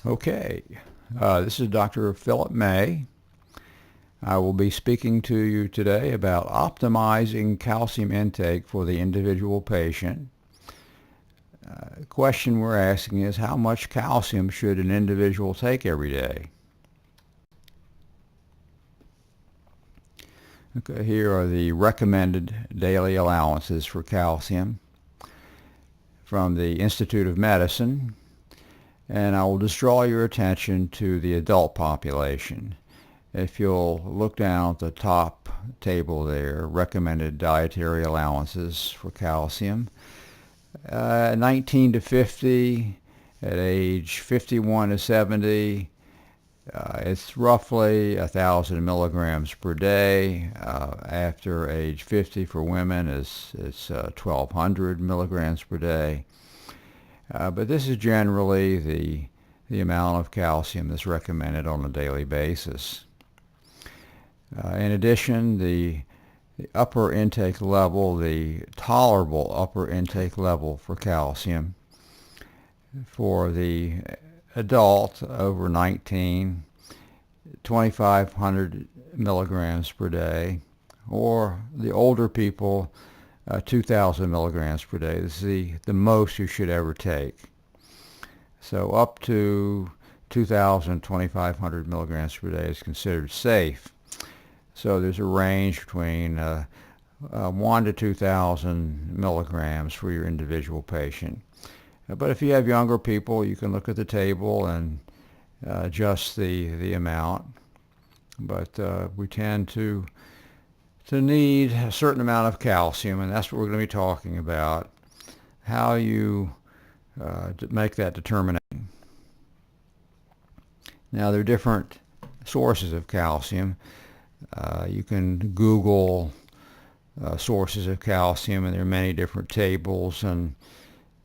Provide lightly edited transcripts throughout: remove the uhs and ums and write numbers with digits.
Okay, this is Dr. Philip May. I will be speaking to you today about optimizing calcium intake for the individual patient. The question we're asking is, how much calcium should an individual take every day? Okay, here are the recommended daily allowances for calcium from the Institute of Medicine, and I will just draw your attention to the adult population. If you'll look down at the top table there, recommended dietary allowances for calcium. 19 to 50, at age 51 to 70, it's roughly 1,000 milligrams per day. After age 50 for women, it's 1,200 milligrams per day. But this is generally the amount of calcium that's recommended on a daily basis. In addition, the upper intake level, the tolerable upper intake level for calcium for the adult over 19, 2,500 milligrams per day, or the older people, 2,000 milligrams per day. This is the most you should ever take. So up to 2,000, 2,500 milligrams per day is considered safe. So there's a range between 1 to 2,000 milligrams for your individual patient. But if you have younger people, you can look at the table and adjust the amount. But we tend to need a certain amount of calcium, and that's what we're going to be talking about, how you make that determination. Now, there are different sources of calcium. You can Google sources of calcium, and there are many different tables and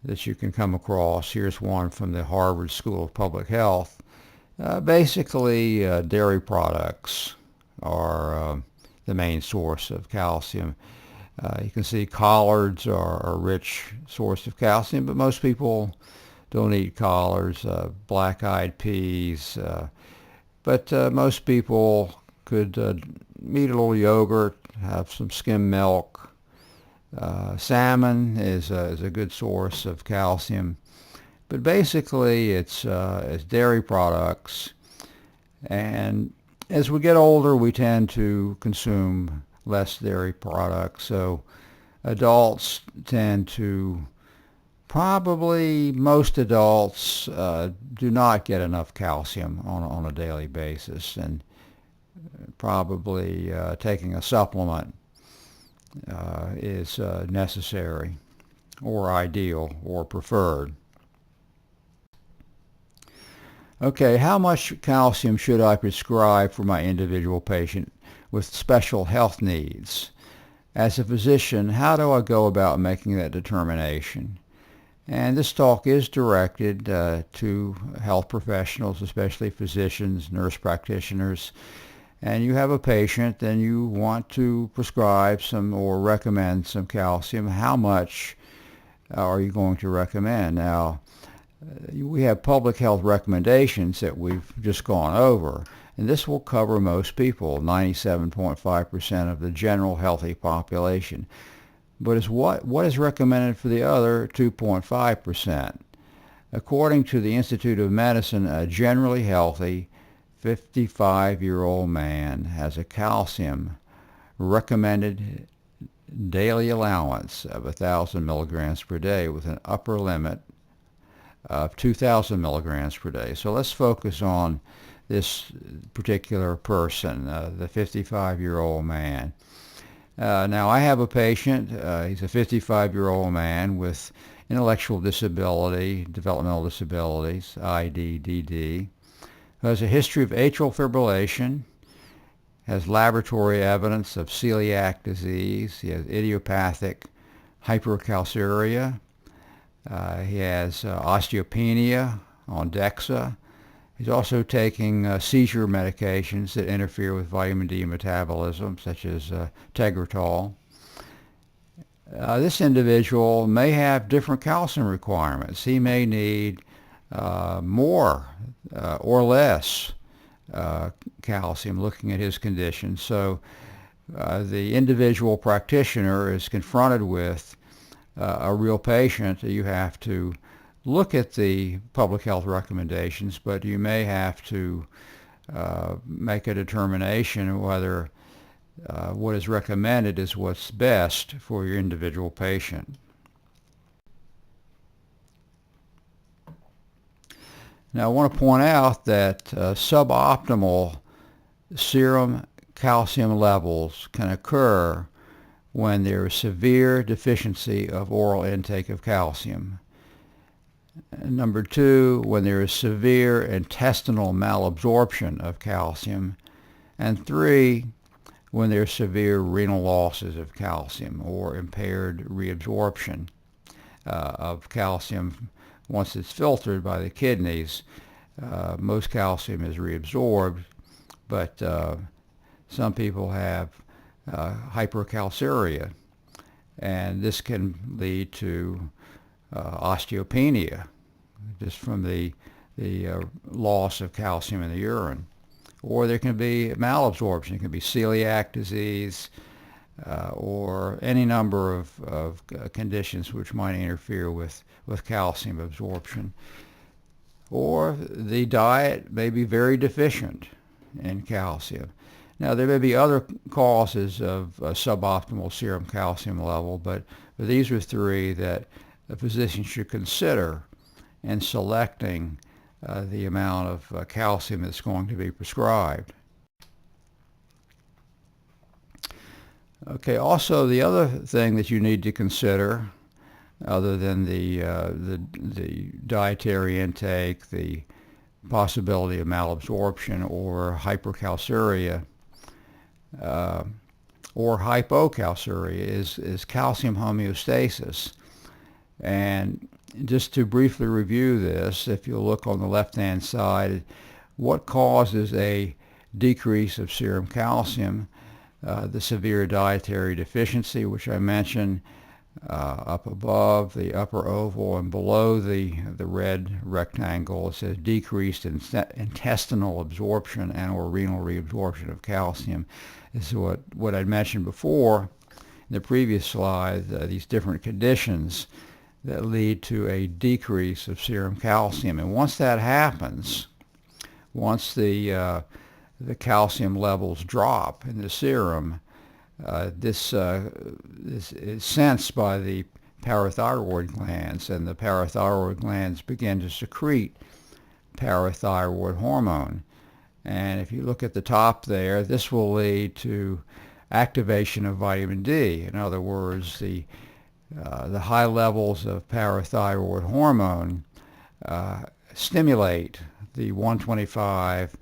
that you can come across. Here's one from the Harvard School of Public Health. Basically, dairy products are the main source of calcium. You can see collards are a rich source of calcium, but most people don't eat collards, black-eyed peas, but most people could eat a little yogurt, have some skim milk. Salmon is a good source of calcium, but basically it's dairy products. And as we get older, we tend to consume less dairy products. So adults tend to, probably most adults do not get enough calcium on a daily basis, and probably taking a supplement is necessary or ideal or preferred. Okay, how much calcium should I prescribe for my individual patient with special health needs? As a physician, how do I go about making that determination? And this talk is directed to health professionals, especially physicians, nurse practitioners. And you have a patient and you want to prescribe some or recommend some calcium. How much are you going to recommend? Now, we have public health recommendations that we've just gone over, and this will cover most people, 97.5% of the general healthy population. But it's what is recommended for the other 2.5%. According to the Institute of Medicine, a generally healthy 55-year-old man has a calcium recommended daily allowance of 1,000 milligrams per day with an upper limit of 2,000 milligrams per day. So let's focus on this particular person, the 55-year-old man. Now, I have a patient. He's a 55-year-old man with intellectual disability, developmental disabilities, IDDD, who has a history of atrial fibrillation, has laboratory evidence of celiac disease. He has idiopathic hypercalciuria. He has osteopenia on DEXA. He's also taking seizure medications that interfere with vitamin D metabolism, such as Tegretol. This individual may have different calcium requirements. He may need more or less calcium, looking at his condition. So the individual practitioner is confronted with a real patient. You have to look at the public health recommendations, but you may have to make a determination whether what is recommended is what's best for your individual patient. Now, I want to point out that suboptimal serum calcium levels can occur when there is severe deficiency of oral intake of calcium. And number two, when there is severe intestinal malabsorption of calcium. And three, when there is severe renal losses of calcium or impaired reabsorption of calcium. Once it's filtered by the kidneys, most calcium is reabsorbed, but some people have hypercalciuria, and this can lead to osteopenia just from the loss of calcium in the urine. Or there can be malabsorption. It can be celiac disease or any number of conditions which might interfere with calcium absorption. Or the diet may be very deficient in calcium. Now, there may be other causes of suboptimal serum calcium level, but these are three that a physician should consider in selecting the amount of calcium that's going to be prescribed. Okay, also the other thing that you need to consider, other than the dietary intake, the possibility of malabsorption or hypercalciuria or hypocalciuria, is calcium homeostasis. And just to briefly review this, if you look on the left-hand side, what causes a decrease of serum calcium? The severe dietary deficiency, which I mentioned, up above the upper oval and below the red rectangle, it says decreased intestinal absorption and or renal reabsorption of calcium. This is what I mentioned before in the previous slide, these different conditions that lead to a decrease of serum calcium. And once that happens, once the calcium levels drop in the serum, this is sensed by the parathyroid glands, and the parathyroid glands begin to secrete parathyroid hormone. And if you look at the top there, this will lead to activation of vitamin D. In other words, the high levels of parathyroid hormone stimulate the 125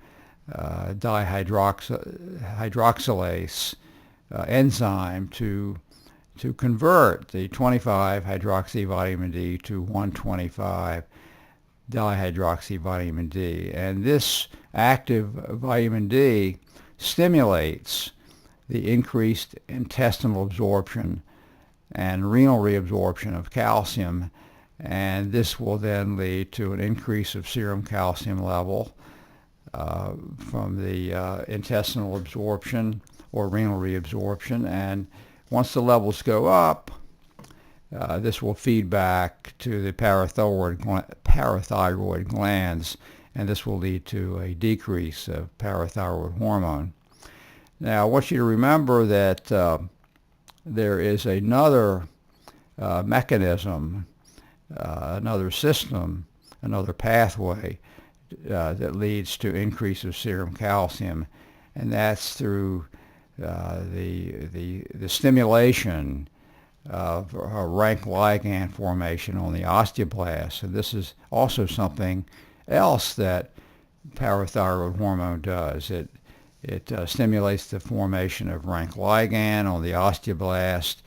dihydroxylase enzyme to convert the 25 hydroxyvitamin D to 125 dihydroxyvitamin D. And this active vitamin D stimulates the increased intestinal absorption and renal reabsorption of calcium, and this will then lead to an increase of serum calcium level from the intestinal absorption or renal reabsorption. And once the levels go up, this will feed back to the parathyroid glands, and this will lead to a decrease of parathyroid hormone. Now, I want you to remember that there is another mechanism, another system, another pathway that leads to increase of serum calcium, and that's through the stimulation of rank ligand formation on the osteoblast. And this is also something else that parathyroid hormone does. It stimulates the formation of rank ligand on the osteoblast,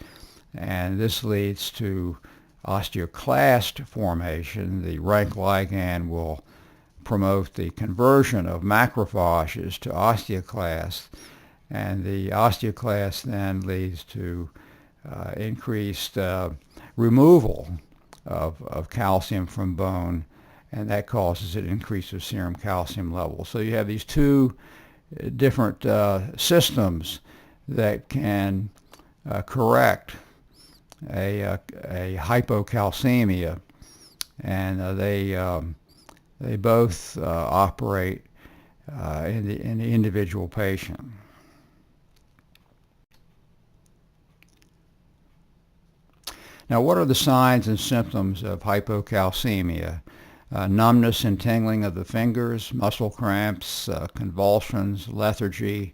and this leads to osteoclast formation. The rank ligand will promote the conversion of macrophages to osteoclasts, and the osteoclast then leads to increased removal of calcium from bone and that causes an increase of serum calcium levels. So you have these two different systems that can correct a hypocalcemia, and they both operate in the individual patient. Now, what are the signs and symptoms of hypocalcemia? Numbness and tingling of the fingers, muscle cramps, convulsions, lethargy,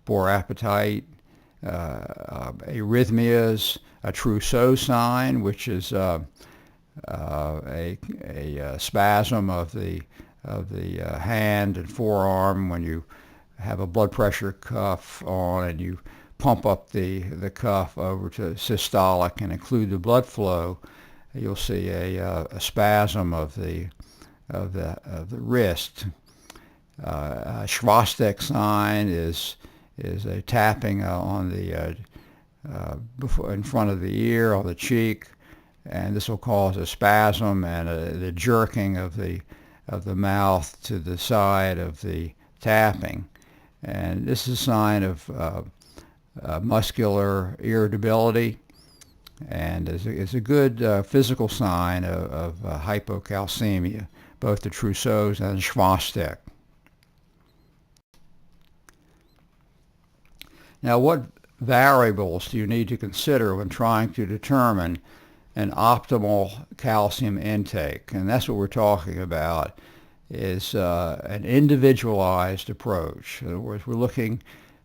poor appetite, arrhythmias, a trousseau sign, which is a spasm of the hand and forearm when you have a blood pressure cuff on and you pump up the cuff over to systolic and include the blood flow. You'll see a spasm of the wrist. A Schwastek sign is a tapping on the in front of the ear, on the cheek, and this will cause a spasm and the jerking of the mouth to the side of the tapping. And this is a sign of muscular irritability, and is a good physical sign of hypocalcemia, both the trousseaus and the Schwastek. Now, what variables do you need to consider when trying to determine an optimal calcium intake? And that's what we're talking about, is an individualized approach. In other words, we're looking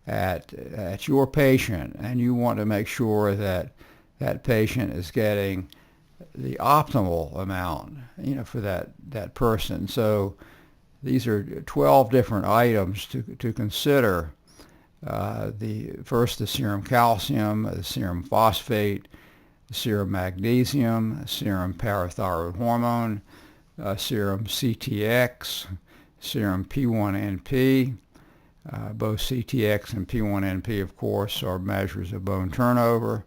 at your patient, and you want to make sure that that patient is getting the optimal amount, for that person. So these are 12 different items to consider. The serum calcium, the serum phosphate, the serum magnesium, serum parathyroid hormone, serum CTX, serum P1NP. Both CTX and P1NP, of course, are measures of bone turnover.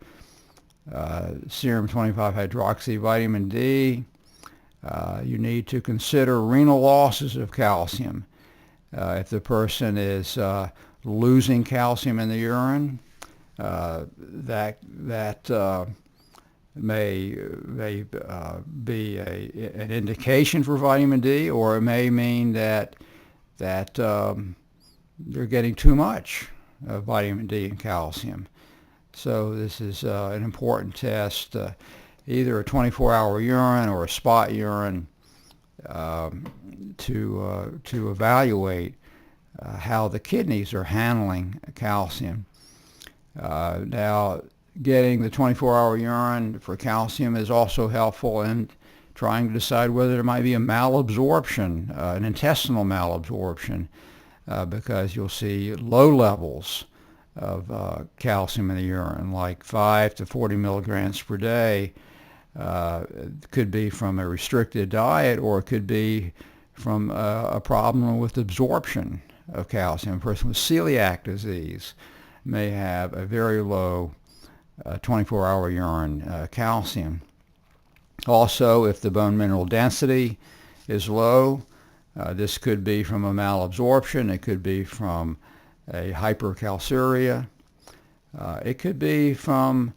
Serum 25-hydroxy vitamin D. You need to consider renal losses of calcium. If the person is losing calcium in the urine, that may be an indication for vitamin D, or it may mean that they're getting too much vitamin D and calcium. So this is an important test, either a 24-hour urine or a spot urine, to evaluate how the kidneys are handling calcium. Now, getting the 24-hour urine for calcium is also helpful in trying to decide whether there might be a malabsorption, an intestinal malabsorption, because you'll see low levels of calcium in the urine, like 5 to 40 milligrams per day. It could be from a restricted diet, or it could be from a problem with absorption of calcium. A person with celiac disease may have a very low 24-hour urine calcium. Also, if the bone mineral density is low, this could be from a malabsorption. It could be from a hypercalciuria. It could be from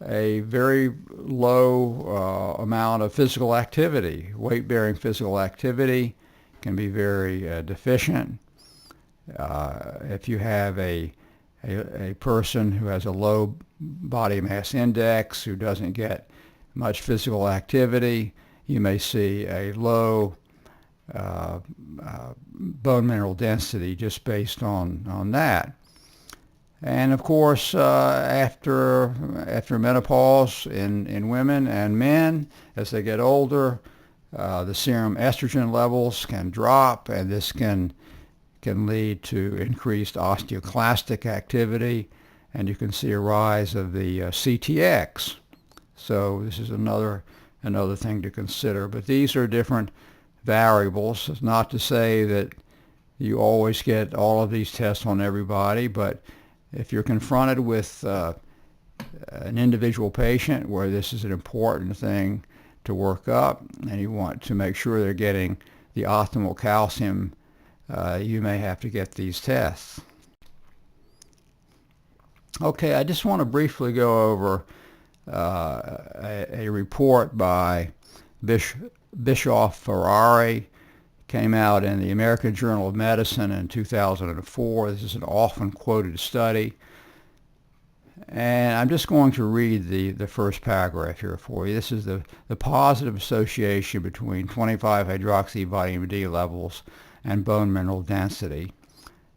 a very low amount of physical activity. Weight-bearing physical activity can be very deficient. If you have a person who has a low body mass index, who doesn't get much physical activity, you may see a low bone mineral density just based on that. And of course, after menopause in women and men, as they get older, the serum estrogen levels can drop, and this can lead to increased osteoclastic activity, and you can see a rise of the CTX. So this is another thing to consider. But these are different variables. It's not to say that you always get all of these tests on everybody, but if you're confronted with an individual patient where this is an important thing to work up, and you want to make sure they're getting the optimal calcium, you may have to get these tests. Okay, I just want to briefly go over a report by Bischoff-Ferrari. Came out in the American Journal of Medicine in 2004. This is an often quoted study. And I'm just going to read the first paragraph here for you. This is the positive association between 25-hydroxy vitamin D levels and bone mineral density.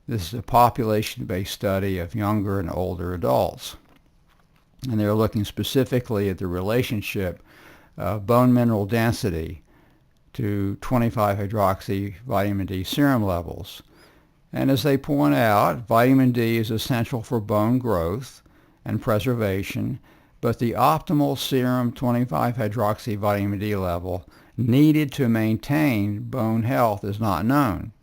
This is a population-based study of younger and older adults. And they're looking specifically at the relationship of bone mineral density to 25-hydroxy vitamin D serum levels. And as they point out, vitamin D is essential for bone growth and preservation, but the optimal serum 25-hydroxy vitamin D level needed to maintain bone health is not known.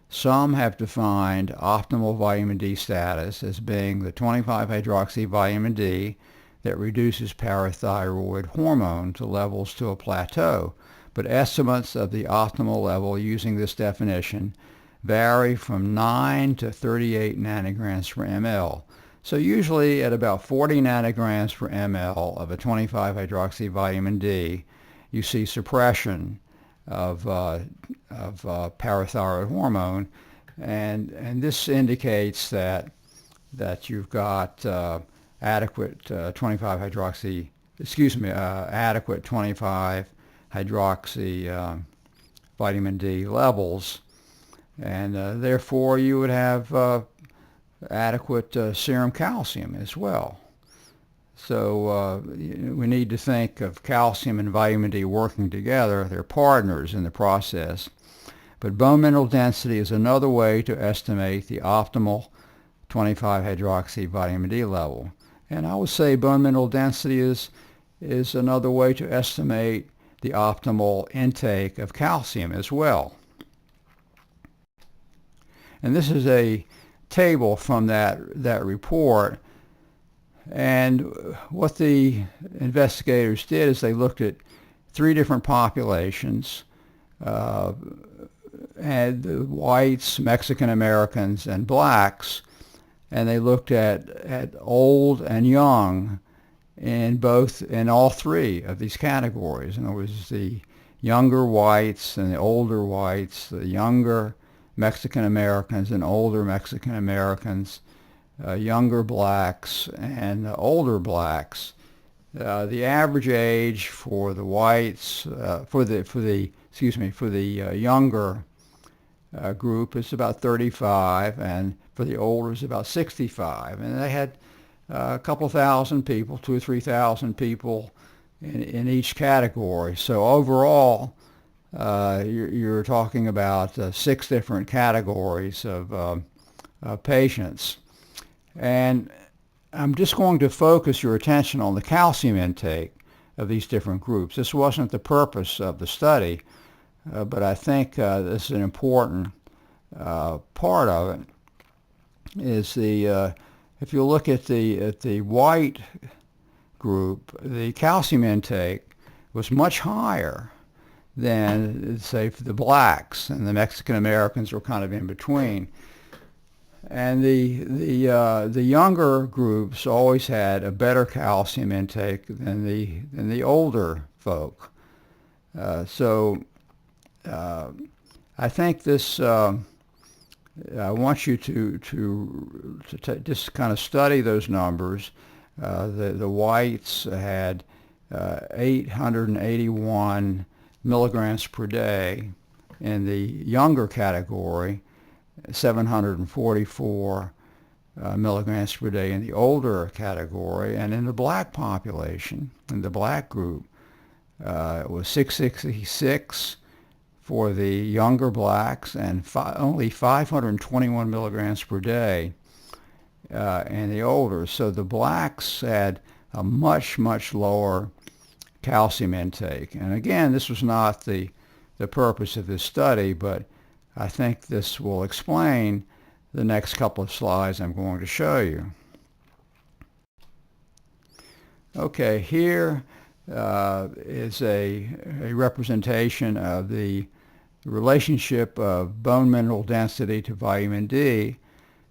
Some have defined optimal vitamin D status as being the 25-hydroxy vitamin D that reduces parathyroid hormone to levels to a plateau, but estimates of the optimal level using this definition vary from 9 to 38 nanograms per ml. So usually at about 40 nanograms per ml of a 25-hydroxy vitamin D, you see suppression of parathyroid hormone, and this indicates that you've got adequate 25-hydroxy, adequate 25-hydroxy vitamin D levels, and therefore you would have adequate serum calcium as well. So we need to think of calcium and vitamin D working together. They're partners in the process. But bone mineral density is another way to estimate the optimal 25-hydroxy vitamin D level. And I would say bone mineral density is another way to estimate the optimal intake of calcium as well. And this is a table from that report. And what the investigators did is they looked at 3 different populations, and the whites, Mexican Americans, and blacks, and they looked at old and young in all 3 of these categories. In other words, the younger whites and the older whites, the younger Mexican Americans and older Mexican Americans, younger blacks and older blacks. The average age for the whites, for the younger group is about 35, and for the older is about 65. And they had a couple thousand people, 2,000 or 3,000 people in each category. So overall, you're talking about 6 different categories of patients. And I'm just going to focus your attention on the calcium intake of these different groups. This wasn't the purpose of the study, but I think this is an important part of it. Is if you look at the white group, the calcium intake was much higher than, say, for the blacks, and the Mexican Americans were kind of in between. And the younger groups always had a better calcium intake than the older folk. So I think this. I want you to just kind of study those numbers. The whites had 881 milligrams per day in the younger category, 744 milligrams per day in the older category, and in the black population, in the black group, it was 666 for the younger blacks and only 521 milligrams per day in the older. So the blacks had a much, much lower calcium intake. And again, this was not the purpose of this study, but I think this will explain the next couple of slides I'm going to show you. Okay, here is a representation of the relationship of bone mineral density to vitamin D.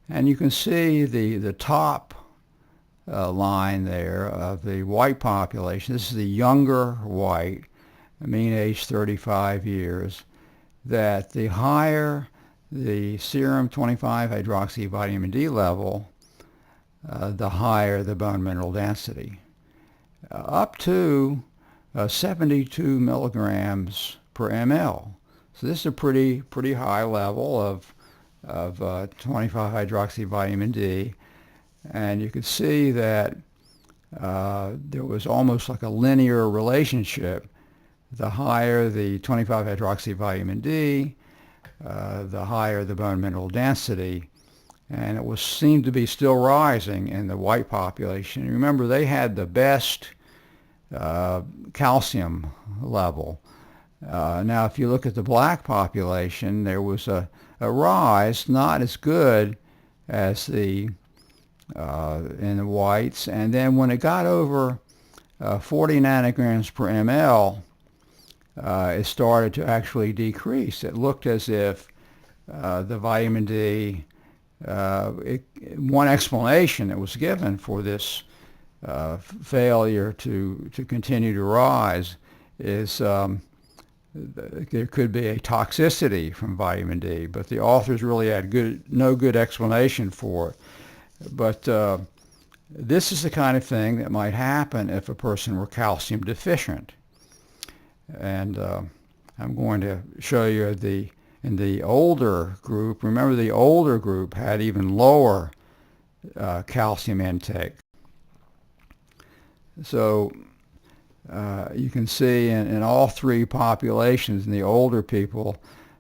And you can see the top line there of the white population. This is the younger white, mean age 35 years, that the higher the serum 25-hydroxy vitamin D level, the higher the bone mineral density, up to 72 milligrams per ml. So this is a pretty high level of 25-hydroxy vitamin D, and you could see that there was almost like a linear relationship. The higher the 25-hydroxy vitamin D, the higher the bone mineral density, and it was seemed to be still rising in the white population. And remember, they had the best calcium level. Now, if you look at the black population, there was a rise, not as good as the in the whites, and then when it got over 40 nanograms per ml, it started to actually decrease. It looked as if the vitamin D, one explanation that was given for this failure to continue to rise is there could be a toxicity from vitamin D, but the authors really had no good explanation for it. But this is the kind of thing that might happen if a person were calcium deficient. And I'm going to show you in the older group. Remember, the older group had even lower calcium intake. So you can see in all three populations, in the older people,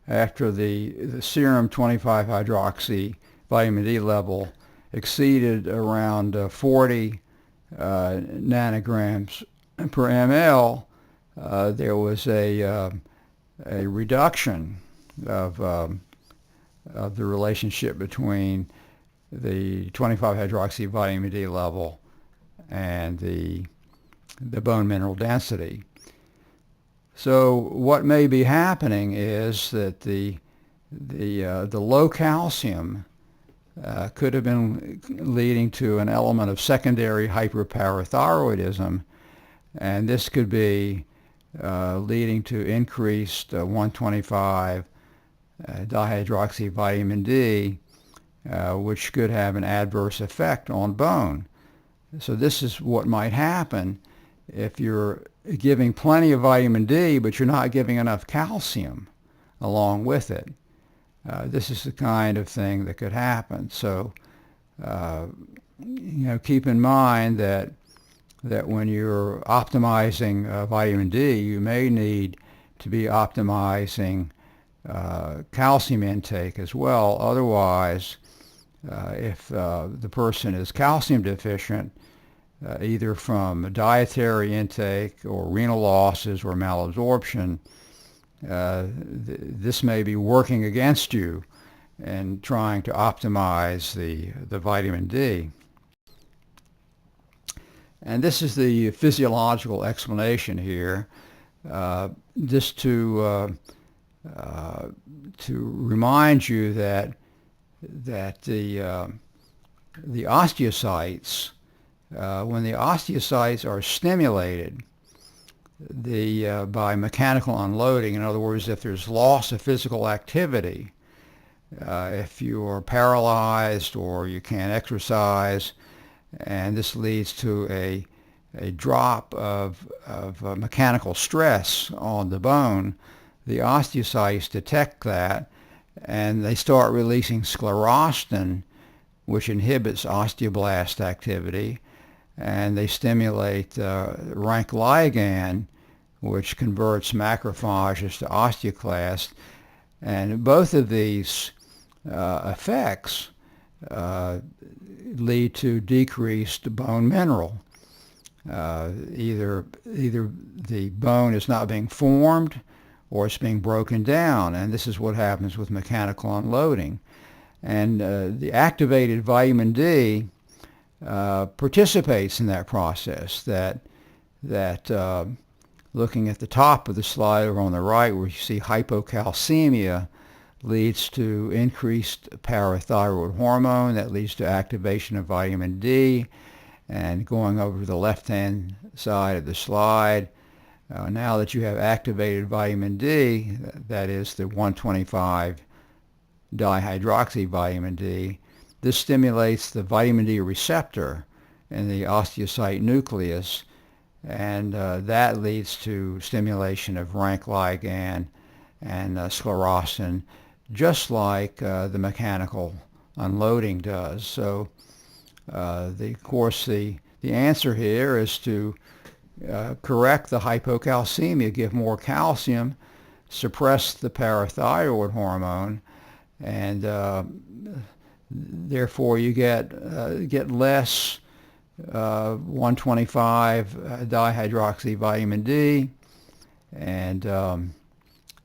after the serum 25-hydroxy vitamin D level exceeded around 40 nanograms per ml, there was a reduction of the relationship between the 25-hydroxy vitamin D level and the bone mineral density. So what may be happening is that the low calcium could have been leading to an element of secondary hyperparathyroidism, and this could be leading to increased 125 dihydroxy vitamin D, which could have an adverse effect on bone. So this is what might happen if you're giving plenty of vitamin D, but you're not giving enough calcium along with it. This is the kind of thing that could happen. So, keep in mind that when you're optimizing vitamin D, you may need to be optimizing calcium intake as well. Otherwise, if the person is calcium deficient, either from dietary intake or renal losses or malabsorption, this may be working against you and trying to optimize the vitamin D. And this is the physiological explanation here, just to remind you that the osteocytes, when the osteocytes are stimulated by mechanical unloading, in other words, if there's loss of physical activity, if you're paralyzed or you can't exercise, and this leads to a drop of mechanical stress on the bone, the osteocytes detect that, and they start releasing sclerostin, which inhibits osteoblast activity, and they stimulate rank ligand, which converts macrophages to osteoclasts. And both of these effects lead to decreased bone mineral. Either the bone is not being formed or it's being broken down, and this is what happens with mechanical unloading. And the activated vitamin D participates in that process, that that looking at the top of the slide over on the right where you see hypocalcemia leads to increased parathyroid hormone that leads to activation of vitamin D. And going over to the left-hand side of the slide, now that you have activated vitamin D, that is the 125 dihydroxy vitamin D, this stimulates the vitamin D receptor in the osteocyte nucleus, and that leads to stimulation of rank ligand and sclerostin, just like the mechanical unloading does. So of course, the answer here is to correct the hypocalcemia, give more calcium, suppress the parathyroid hormone, and therefore you get less 125 dihydroxy vitamin D, and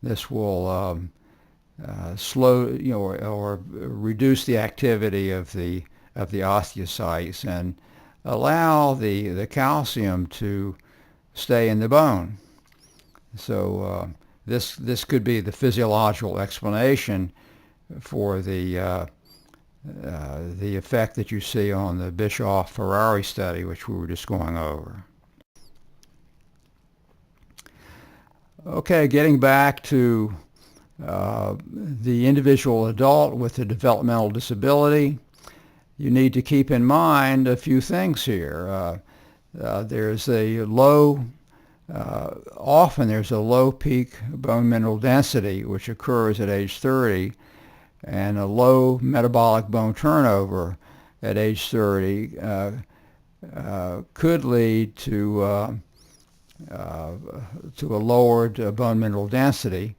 this will slow, or reduce the activity of the osteocytes and allow the calcium to stay in the bone. So this could be the physiological explanation for the effect that you see on the Bischoff-Ferrari study, which we were just going over. Okay, getting back to the individual adult with a developmental disability, you need to keep in mind a few things here. There's a low, often there's a low peak bone mineral density, which occurs at age 30, and a low metabolic bone turnover at age 30 could lead to a lowered bone mineral density.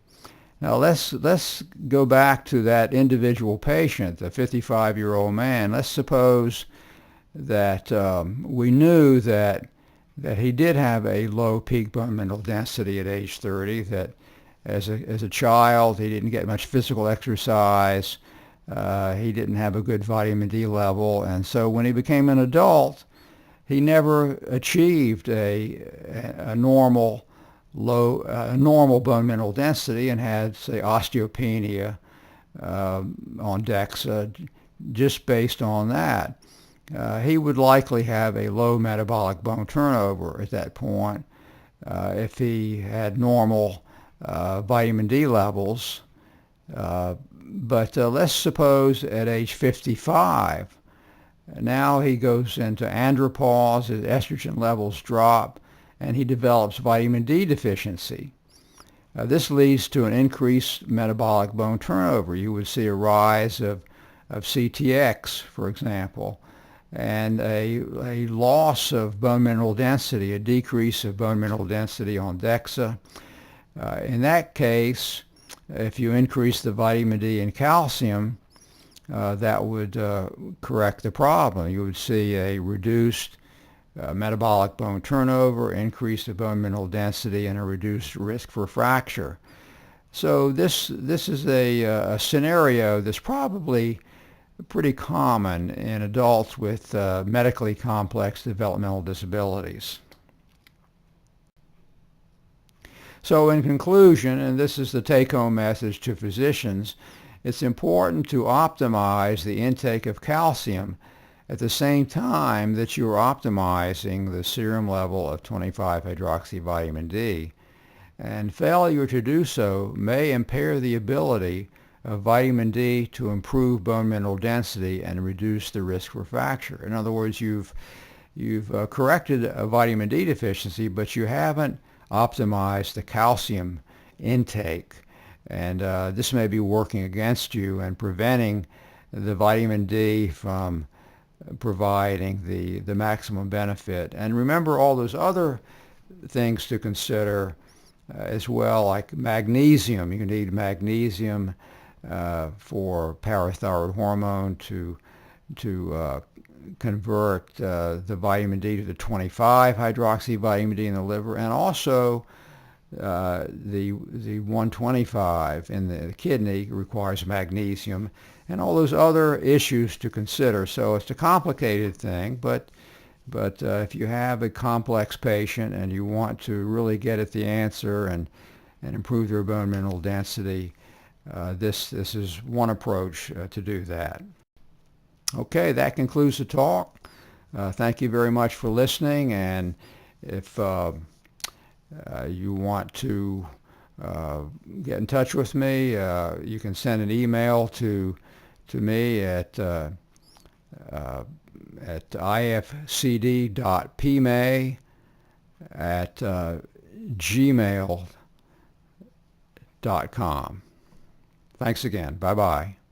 Now let's go back to that individual patient, the 55-year-old man. Let's suppose that we knew that he did have a low peak bone mineral density at age 30, that as a child he didn't get much physical exercise, he didn't have a good vitamin D level, and so when he became an adult, he never achieved a normal normal bone mineral density and had, say, osteopenia on DEXA just based on that. He would likely have a low metabolic bone turnover at that point if he had normal vitamin D levels. But let's suppose at age 55, now he goes into andropause, his estrogen levels drop, and he develops vitamin D deficiency. This leads to an increased metabolic bone turnover. You would see a rise of CTX, for example, and a loss of bone mineral density, a decrease of bone mineral density on DEXA. In that case, if you increase the vitamin D and calcium, that would correct the problem. You would see a reduced metabolic bone turnover, increase of bone mineral density, and a reduced risk for fracture. So this is a scenario that's probably pretty common in adults with medically complex developmental disabilities. So in conclusion, and this is the take-home message to physicians, it's important to optimize the intake of calcium at the same time that you're optimizing the serum level of 25-hydroxyvitamin D. And failure to do so may impair the ability of vitamin D to improve bone mineral density and reduce the risk for fracture. In other words, you've corrected a vitamin D deficiency, but you haven't optimized the calcium intake. And this may be working against you and preventing the vitamin D from providing the maximum benefit. And remember all those other things to consider as well, like magnesium. You need magnesium for parathyroid hormone to convert the vitamin D to the 25-hydroxyvitamin D in the liver, and also the 125 in the kidney requires magnesium, and all those other issues to consider. So it's a complicated thing, but But if you have a complex patient and you want to really get at the answer and improve their bone mineral density, this is one approach to do that. Okay, that concludes the talk. Thank you very much for listening, and if you want to get in touch with me, you can send an email to me at ifcd.pmay@gmail.com. Thanks again. Bye-bye.